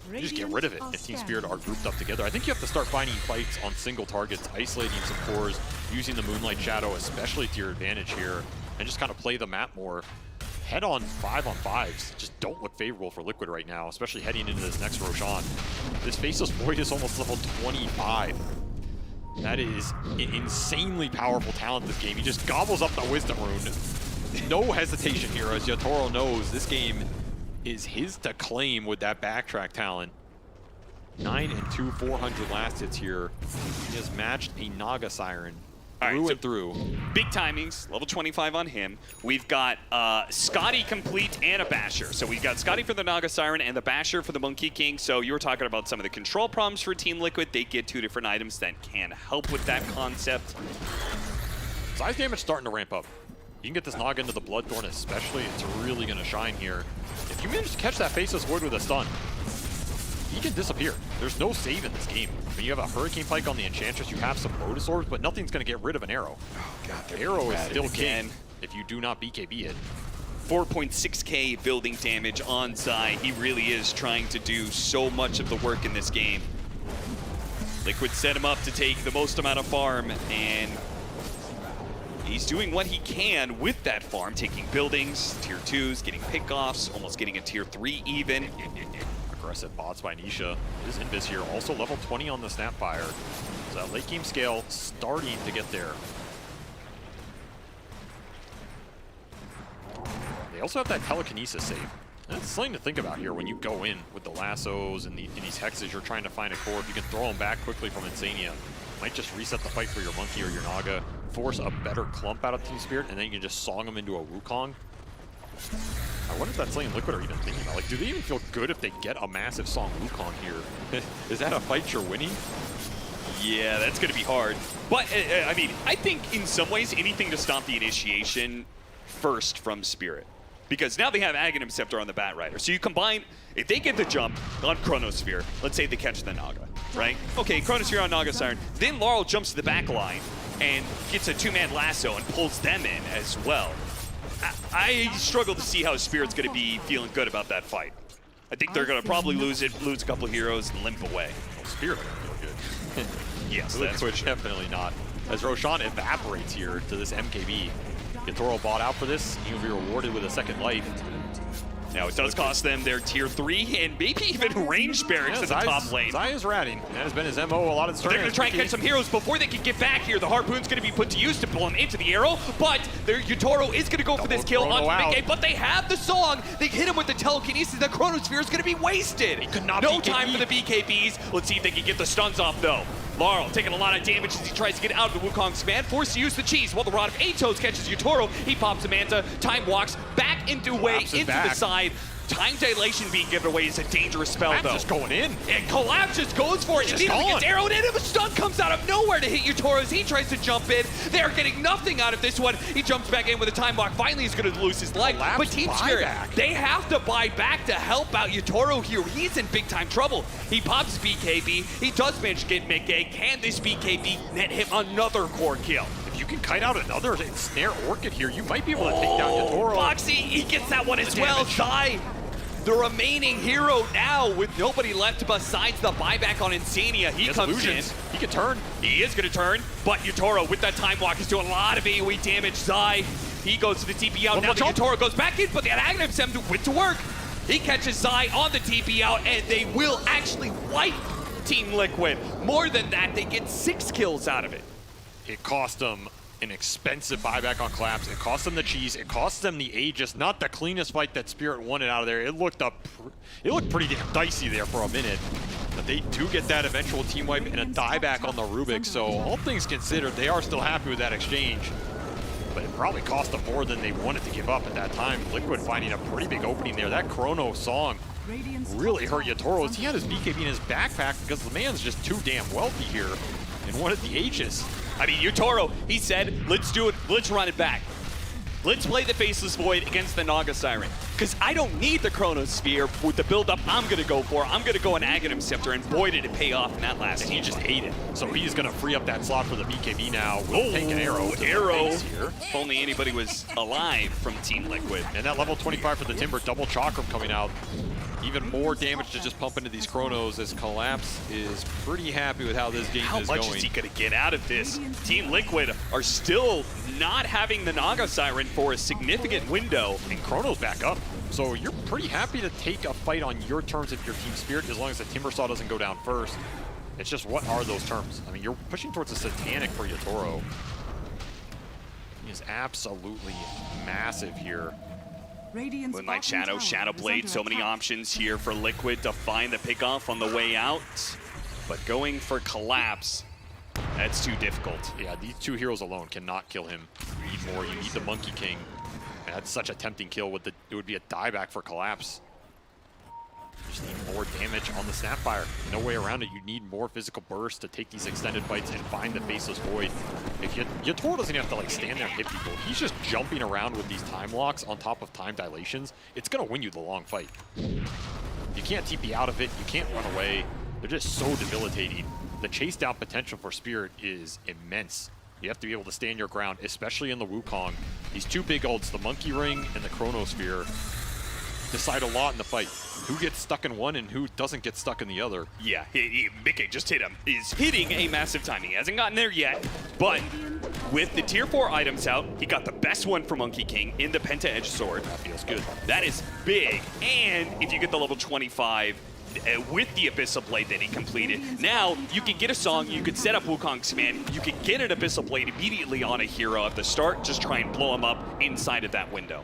You just get rid of it if Team Spirit are grouped up together. I think you have to start finding fights on single targets, isolating some cores, using the Moonlight Shadow, especially to your advantage here, and just kind of play the map more. Head-on 5-on-5s just don't look favorable for Liquid right now, especially heading into this next Roshan. This Faceless Void is almost level 25. That is an insanely powerful talent in this game. He just gobbles up the Wisdom Rune. No hesitation here, as Yatoro knows this game is his to claim with that backtrack talent. 9-2, 400 last hits here. He has matched a Naga Siren. Through. Big timings, level 25 on him. We've got Scotty complete and a Basher. So we've got Scotty for the Naga Siren and the Basher for the Monkey King. So you were talking about some of the control problems for Team Liquid. They get 2 different items that can help with that concept. Size damage starting to ramp up. You can get this Naga into the Bloodthorn especially. It's really going to shine here. If you manage to catch that Faceless Void with a stun, he can disappear. There's no save in this game. When you have a Hurricane Pike on the Enchantress, you have some Lotus Orbs, but nothing's going to get rid of an arrow. Oh, God, the arrow is still king if you do not BKB it. 4.6k building damage on Zai. He really is trying to do so much of the work in this game. Liquid set him up to take the most amount of farm, and he's doing what he can with that farm, taking buildings, tier 2s, getting pickoffs, almost getting a tier 3 even. Aggressive bots by Nisha. His invis here, also level 20 on the Snapfire. So that late game scale starting to get there. They also have that telekinesis save. That's something to think about here when you go in with the lassos and these hexes. You're trying to find a core. If you can throw them back quickly from iNSaNiA, might just reset the fight for your Monkey or your Naga, force a better clump out of Team Spirit, and then you can just song them into a Wukong. I wonder if that's something Liquid are even thinking about. Like, do they even feel good if they get a massive Song Wukong here? Is that a fight you're winning? Yeah, that's going to be hard. But, I mean, I think in some ways anything to stop the initiation first from Spirit. Because now they have Aghanim Scepter on the Bat Rider. So you combine, if they get the jump on Chronosphere, let's say they catch the Naga, right? Okay, Chronosphere on Naga Siren. Then Larl jumps to the back line and gets a 2-man lasso and pulls them in as well. I struggle to see how Spirit's going to be feeling good about that fight. I think they're going to probably lose a couple of heroes and limp away. Well, Spirit are going to feel good. Yes, that's for sure. Definitely not. As Roshan evaporates here to this MKB. Yatoro bought out for this. He'll be rewarded with a second life. Now, it does cost them their tier 3 and maybe even range barracks in the top lane. Zai is ratting. That has been his MO a lot of the time. They're going to try and catch some heroes before they can get back here. The Harpoon's going to be put to use to pull him into the arrow, but their Yatoro is going to go for this kill on miCKe, but they have the song. They hit him with the telekinesis. The Chronosphere is going to be wasted. He could not no time for the BKBs. Let's see if they can get the stuns off, though. Larl taking a lot of damage as he tries to get out of the Wukong's command, forced to use the cheese while the Rod of Atos catches Yatoro. He pops a Manta, time walks back into the side. Time dilation being given away is a dangerous spell, though. Just going in. And Collapse just goes for it. Immediately gets arrowed in, and the stun comes out of nowhere to hit Yatoro as he tries to jump in. They're getting nothing out of this one. He jumps back in with a time walk. Finally, he's going to lose his life. But Team Spirit, they have to buy back to help out Yatoro here. He's in big-time trouble. He pops BKB. He does manage to get miCKe. Can this BKB net him another core kill? If you can kite out another Snare Orchid here, you might be able to take down Yatoro. Boxi, he gets that one as well. Zai, the remaining hero now with nobody left besides the buyback on iNSaNiA. He comes illusions. In. He can turn. He is going to turn, but Yatoro with that time walk is doing a lot of AoE damage. Zai He goes to the TP out. Now the Yatoro goes back in, but the iNSaNiA went to work. He catches Zai on the TP out, and they will actually wipe Team Liquid. More than that, they get 6 kills out of it. It cost them an expensive buyback on Collapse. It cost them the cheese. It cost them the Aegis. Not the cleanest fight that Spirit wanted out of there. It looked pretty damn dicey there for a minute. But they do get that eventual team wipe and a dieback on the Rubik. So all things considered, they are still happy with that exchange. But it probably cost them more than they wanted to give up at that time. Liquid finding a pretty big opening there. That Chrono song really hurt Yatoro. He had his BKB in his backpack because the man's just too damn wealthy here and wanted the Aegis. I mean, Yatoro, he said, let's do it, let's run it back. Let's play the Faceless Void against the Naga Siren. Because I don't need the Chronosphere with the build-up I'm going to go for. I'm going to go an Aghanim Scepter, and boy, did it pay off in that last And team. he just ate it. So he's going to free up that slot for the BKB now. We'll take an arrow. Here. If only anybody was alive from Team Liquid. And that level 25 for the Timber, double Chakram coming out. Even more damage to just pump into these Chronos as Collapse is pretty happy with how this game is going. How much is he going to get out of this? Team Liquid are still not having the Naga Siren for a significant window. And Chrono's back up. So you're pretty happy to take a fight on your terms if you're Team Spirit, as long as the Timber Saw doesn't go down first. It's just, what are those terms? I mean, you're pushing towards a Satanic for Yatoro. He is absolutely massive here. Moonlight Shadow, Shadow Blade, so many options here for Liquid to find the pickoff on the way out. But going for Collapse, that's too difficult. Yeah, these two heroes alone cannot kill him. You need more. You need the Monkey King. And that's such a tempting kill. It would be a dieback for Collapse. You just need more damage on the Snapfire. No way around it. You need more physical burst to take these extended fights and find the Faceless Void. If Yatoro doesn't have to like stand there and hit people, he's just jumping around with these time locks on top of time dilations. It's gonna win you the long fight. You can't TP out of it. You can't run away. They're just so debilitating. The chase down potential for Spirit is immense. You have to be able to stand your ground, especially in the Wukong. These two big ults, the Monkey Ring and the Chronosphere, decide a lot in the fight. Who gets stuck in one and who doesn't get stuck in the other. Yeah, miCKe just hit him. He's hitting a massive time. He hasn't gotten there yet, but with the tier 4 items out, he got the best one for Monkey King in the Penta Edge Sword. That feels good. That is big. And if you get the level 25, with the Abyssal Blade that he completed, now you can get a song, you could set up Wukong's command, you could get an Abyssal Blade immediately on a hero at the start, just try and blow him up inside of that window.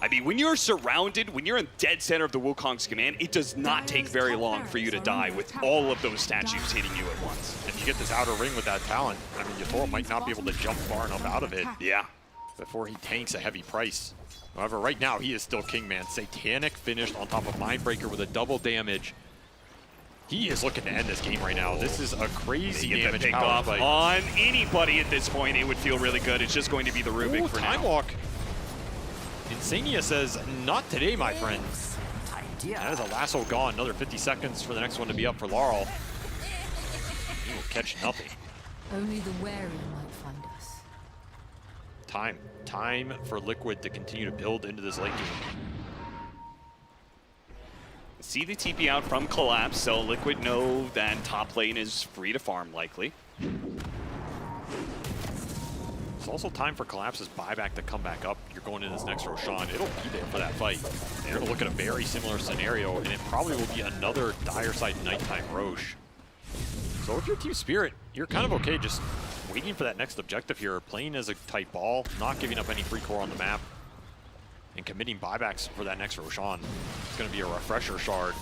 I mean, when you're surrounded, when you're in dead center of the Wukong's command, it does not take very long for you to die with all of those statues hitting you at once. And you get this outer ring with that talent. I mean, Yatoro might not be able to jump far enough out of it. Yeah. Before he tanks a heavy price. However, right now, he is still king, man. Satanic finished on top of Mindbreaker with a double damage. He is looking to end this game right now. This is a crazy damage power fight. On anybody at this point, it would feel really good. It's just going to be the Rubik for time now. Walk. iNSaNiA says, not today, my friend. That is a lasso gone. Another 50 seconds for the next one to be up for Larl. He will catch nothing. Only the wary might find us. Time for Liquid to continue to build into this late game. See the TP out from Collapse, so Liquid know that top lane is free to farm likely. It's also time for Collapse's buyback to come back up. You're going into this next Roshan. It'll be there for that fight. They're going to look at a very similar scenario, and it probably will be another dire side nighttime Roche. So if you're Team Spirit, you're kind of okay just waiting for that next objective here, playing as a tight ball, not giving up any free core on the map, and committing buybacks for that next Roshan. It's going to be a refresher shard.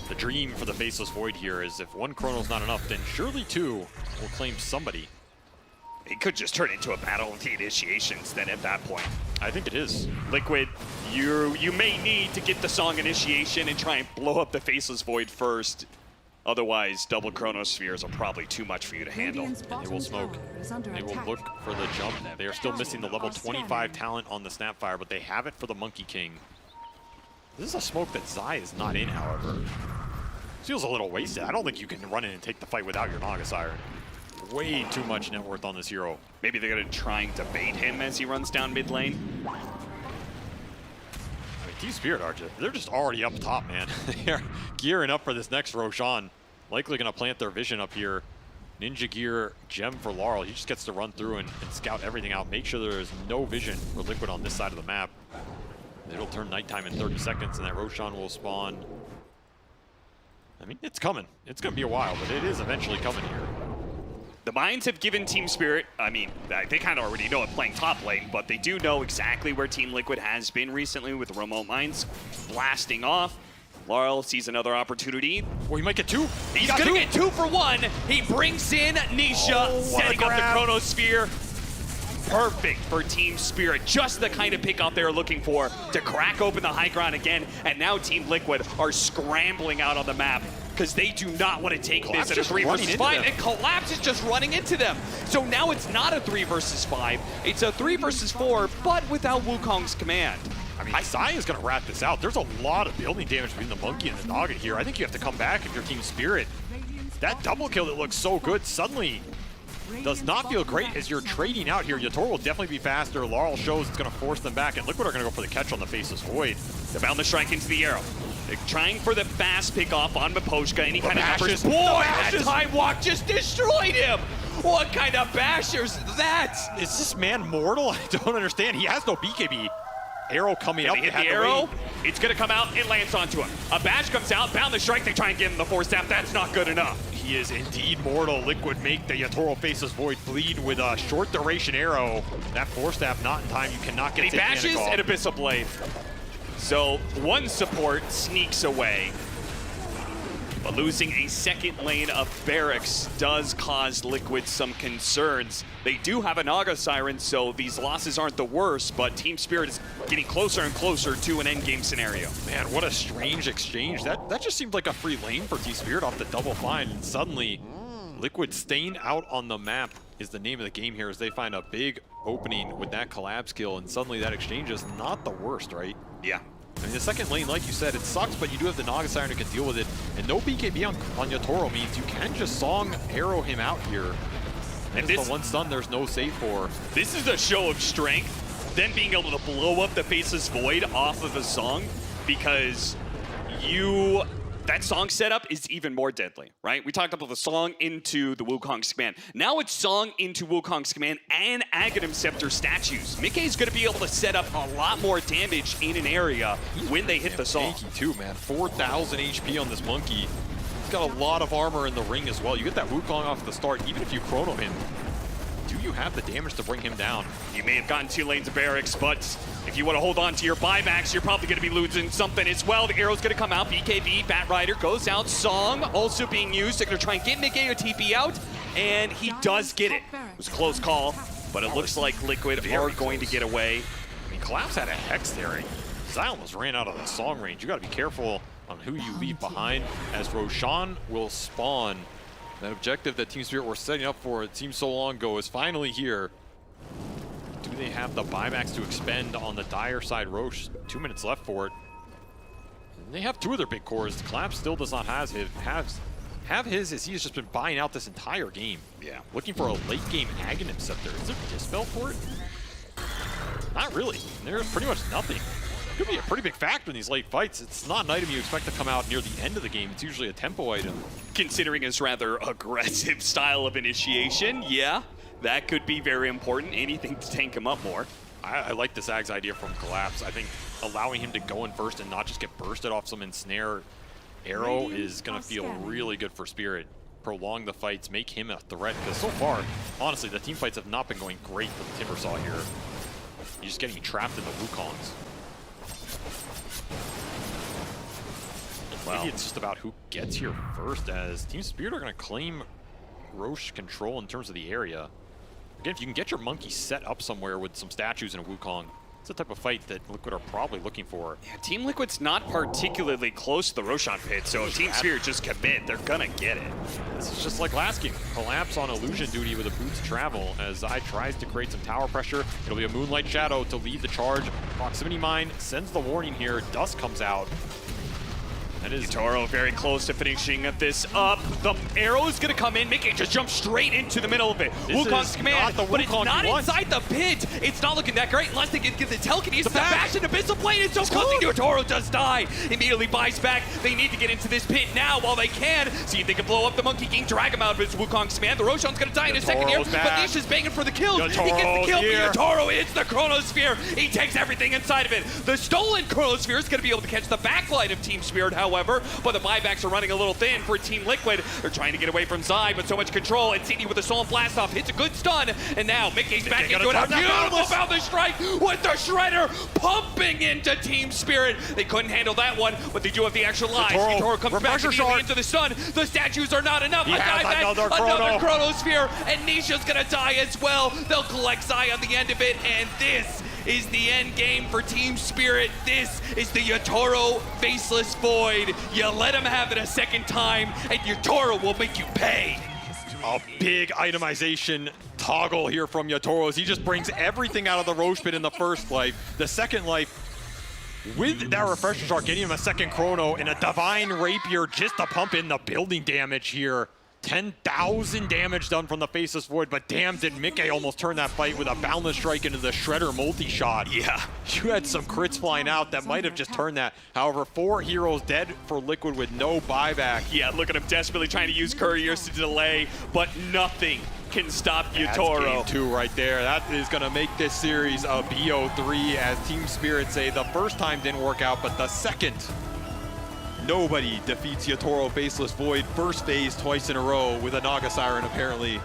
The dream for the Faceless Void here is if one Chrono's not enough, then surely two will claim somebody. It could just turn into a battle of the initiations then at that point. I think it is. Liquid, you may need to get the song initiation and try and blow up the Faceless Void first. Otherwise, double Chronospheres are probably too much for you to handle. And they will smoke. They will look for the jump. They are still missing the level 25 talent on the Snapfire, but they have it for the Monkey King. This is a smoke that Zai is not in, however. Feels a little wasted. I don't think you can run in and take the fight without your Naga Siren. Way too much net worth on this hero. Maybe they're going to try to bait him as he runs down mid lane. I mean, Team Spirit they're just already up top, man. They're gearing up for this next Roshan. Likely going to plant their vision up here Ninja Gear gem for Larl. He just gets to run through and scout everything out, make sure there is no vision for Liquid on this side of the map. It'll turn nighttime in 30 seconds, and that Roshan will spawn. I mean, it's coming. It's going to be a while, but it is eventually coming here. The Mines have given Team Spirit, I mean, they kind of already know it playing top lane, but they do know exactly where Team Liquid has been recently with the remote mines blasting off. Larl sees another opportunity. Well, he might get two. He's going to get 2 for 1. He brings in Nisha, setting up the Chronosphere. Perfect for Team Spirit. Just the kind of pickup they're looking for to crack open the high ground again. And now Team Liquid are scrambling out on the map because they do not want to take Collapse this at a 3 versus 5. them. And Collapse is just running into them. So now it's not a 3 versus 5. It's a 3 versus 4, but without Wukong's command. I mean, iNSaNiA going to rat this out. There's a lot of building damage between the Monkey and the Naga here. I think you have to come back if you're Team Spirit. That double kill that looks so good suddenly does not feel great as you're trading out here. Yatoro will definitely be faster. Larl shows it's going to force them back, and Liquid are going to go for the catch on the Faceless Void. They found the strike into the arrow. They're trying for the fast pick off on Miposhka. Any kind of bashes. numbers. Boy, The that bashes. time walk just destroyed him. What kind of bashers that? Is this man mortal? I don't understand. He has no BKB. Arrow coming up. They hit the arrow. It's going to come out. It lands onto him. A bash comes out. Bound the strike. They try and give him the force staff. That's not good enough. He is indeed mortal. Liquid make the Yatoro Faceless Void bleed with a short duration arrow. That force staff not in time. You cannot get He bashes off. and Abyssal Blade. So one support sneaks away. But losing a second lane of barracks does cause Liquid some concerns. They do have a Naga Siren, so these losses aren't the worst, but Team Spirit is getting closer and closer to an endgame scenario. Man, what a strange exchange. That just seemed like a free lane for Team Spirit off the double find, and suddenly Liquid staying out on the map is the name of the game here as they find a big opening with that collab skill, and suddenly that exchange is not the worst, right? Yeah. I mean, the second lane, like you said, it sucks, but you do have the Naga Siren who can deal with it. And no BKB on Yatoro means you can just song arrow him out here. And this, the one stun there's no save for. This is a show of strength, then being able to blow up the Faceless Void off of a song, because that song setup is even more deadly, right? We talked about the song into the Wukong's command. Now it's song into Wukong's command and Aghanim Scepter statues. miCKe is going to be able to set up a lot more damage in an area when they hit the song. Tanky too, man. 4,000 HP on this Monkey. He's got a lot of armor in the ring as well. You get that Wukong off the start, even if you chrono him. Do you have the damage to bring him down? You may have gotten 2 lanes of barracks, but if you want to hold on to your buybacks, you're probably going to be losing something as well. The arrow's going to come out. BKB, Bat Rider goes out. Song also being used. They're going to try and get miCKe a TP out, and he does get it. It was a close call, but it looks like Liquid are going to get away. I mean, Collapse had a Hex there. I almost ran out of the song range. You got to be careful on who you leave behind, as Roshan will spawn. That objective that Team Spirit were setting up for, it seems so long ago, is finally here. Do they have the buybacks to expend on the dire side? Roche, 2 minutes left for it. They have 2 of their big cores. Collapse still does not have his as he has just been buying out this entire game. Yeah. Looking for a late game Aghanim Scepter. Is there a Dispel for it? Not really. There's pretty much nothing. Could be a pretty big factor in these late fights. It's not an item you expect to come out near the end of the game. It's usually a tempo item. Considering his rather aggressive style of initiation, yeah, that could be very important. Anything to tank him up more. I like this Ag's idea from Collapse. I think allowing him to go in first and not just get bursted off some ensnare arrow is going to feel really good for Spirit. Prolong the fights, make him a threat, because so far, honestly, the team fights have not been going great for the Timbersaw here. He's just getting trapped in the Wukongs. Maybe it's just about who gets here first, as Team Spirit are going to claim Roche control in terms of the area. Again, if you can get your Monkey set up somewhere with some statues and a Wukong, it's the type of fight that Liquid are probably looking for. Yeah, Team Liquid's not particularly close to the Roshan pit, so if Team Spirit just commit, they're gonna get it. This is just like last game. Collapse on illusion duty with a boots travel as I tries to create some tower pressure. It'll be a Moonlight Shadow to lead the charge. Proximity Mine sends the warning here. Dust comes out. That is Yatoro very close to finishing this up. The arrow is going to come in. miCKe just jump straight into the middle of it. This Wukong's is command, not the but it's Wukong not he wants. inside the pit. It's not looking that great unless they can get the telekinesis. The back. bash into Abyssal Plane. It's so close. Yatoro does die. Immediately buys back. They need to get into this pit now while they can. See if they can blow up the Monkey King, drag him out of his Wukong's command. The Roshan's going to die in a second here, Yatoro's but back. Nisha's banging for the kill. He gets the Yatoro's kill, here. but Yatoro hits the Chronosphere. He takes everything inside of it. The stolen Chronosphere is going to be able to catch the backlight of Team Spirit, however, but the buybacks are running a little thin for Team Liquid. They're trying to get away from Zai, but so much control. And iNSaNiA with the Soul Blast off hits a good stun, and now miCKe's back into it. A beautiful Fountain Strike with the Shredder pumping into Team Spirit. They couldn't handle that one, but they do have the extra lives. Yatoro comes back immediately into the stun. The statues are not enough. He has another Chrono. Chronosphere, and Nisha's gonna die as well. They'll collect Zai on the end of it, and this is the end game for Team Spirit. This is the Yatoro Faceless Void. You let him have it a second time, and Yatoro will make you pay. a big itemization toggle here from Yatoro as he just brings everything out of the Roche Pit in the first life. The second life, with that refresher shard, getting him a second chrono and a divine rapier just to pump in the building damage here. 10,000 damage done from the Faceless Void, but damn, did miCKe almost turn that fight with a Boundless Strike into the Shredder multi-shot. Yeah. You had some crits flying out that might have just turned that. However, 4 heroes dead for Liquid with no buyback. Yeah, look at him desperately trying to use couriers to delay, but nothing can stop Yatoro. That's game 2 right there. That is going to make this series a BO3, as Team Spirit say the first time didn't work out, but the second, nobody defeats Yatoro Faceless Void first phase twice in a row with a Naga Siren apparently.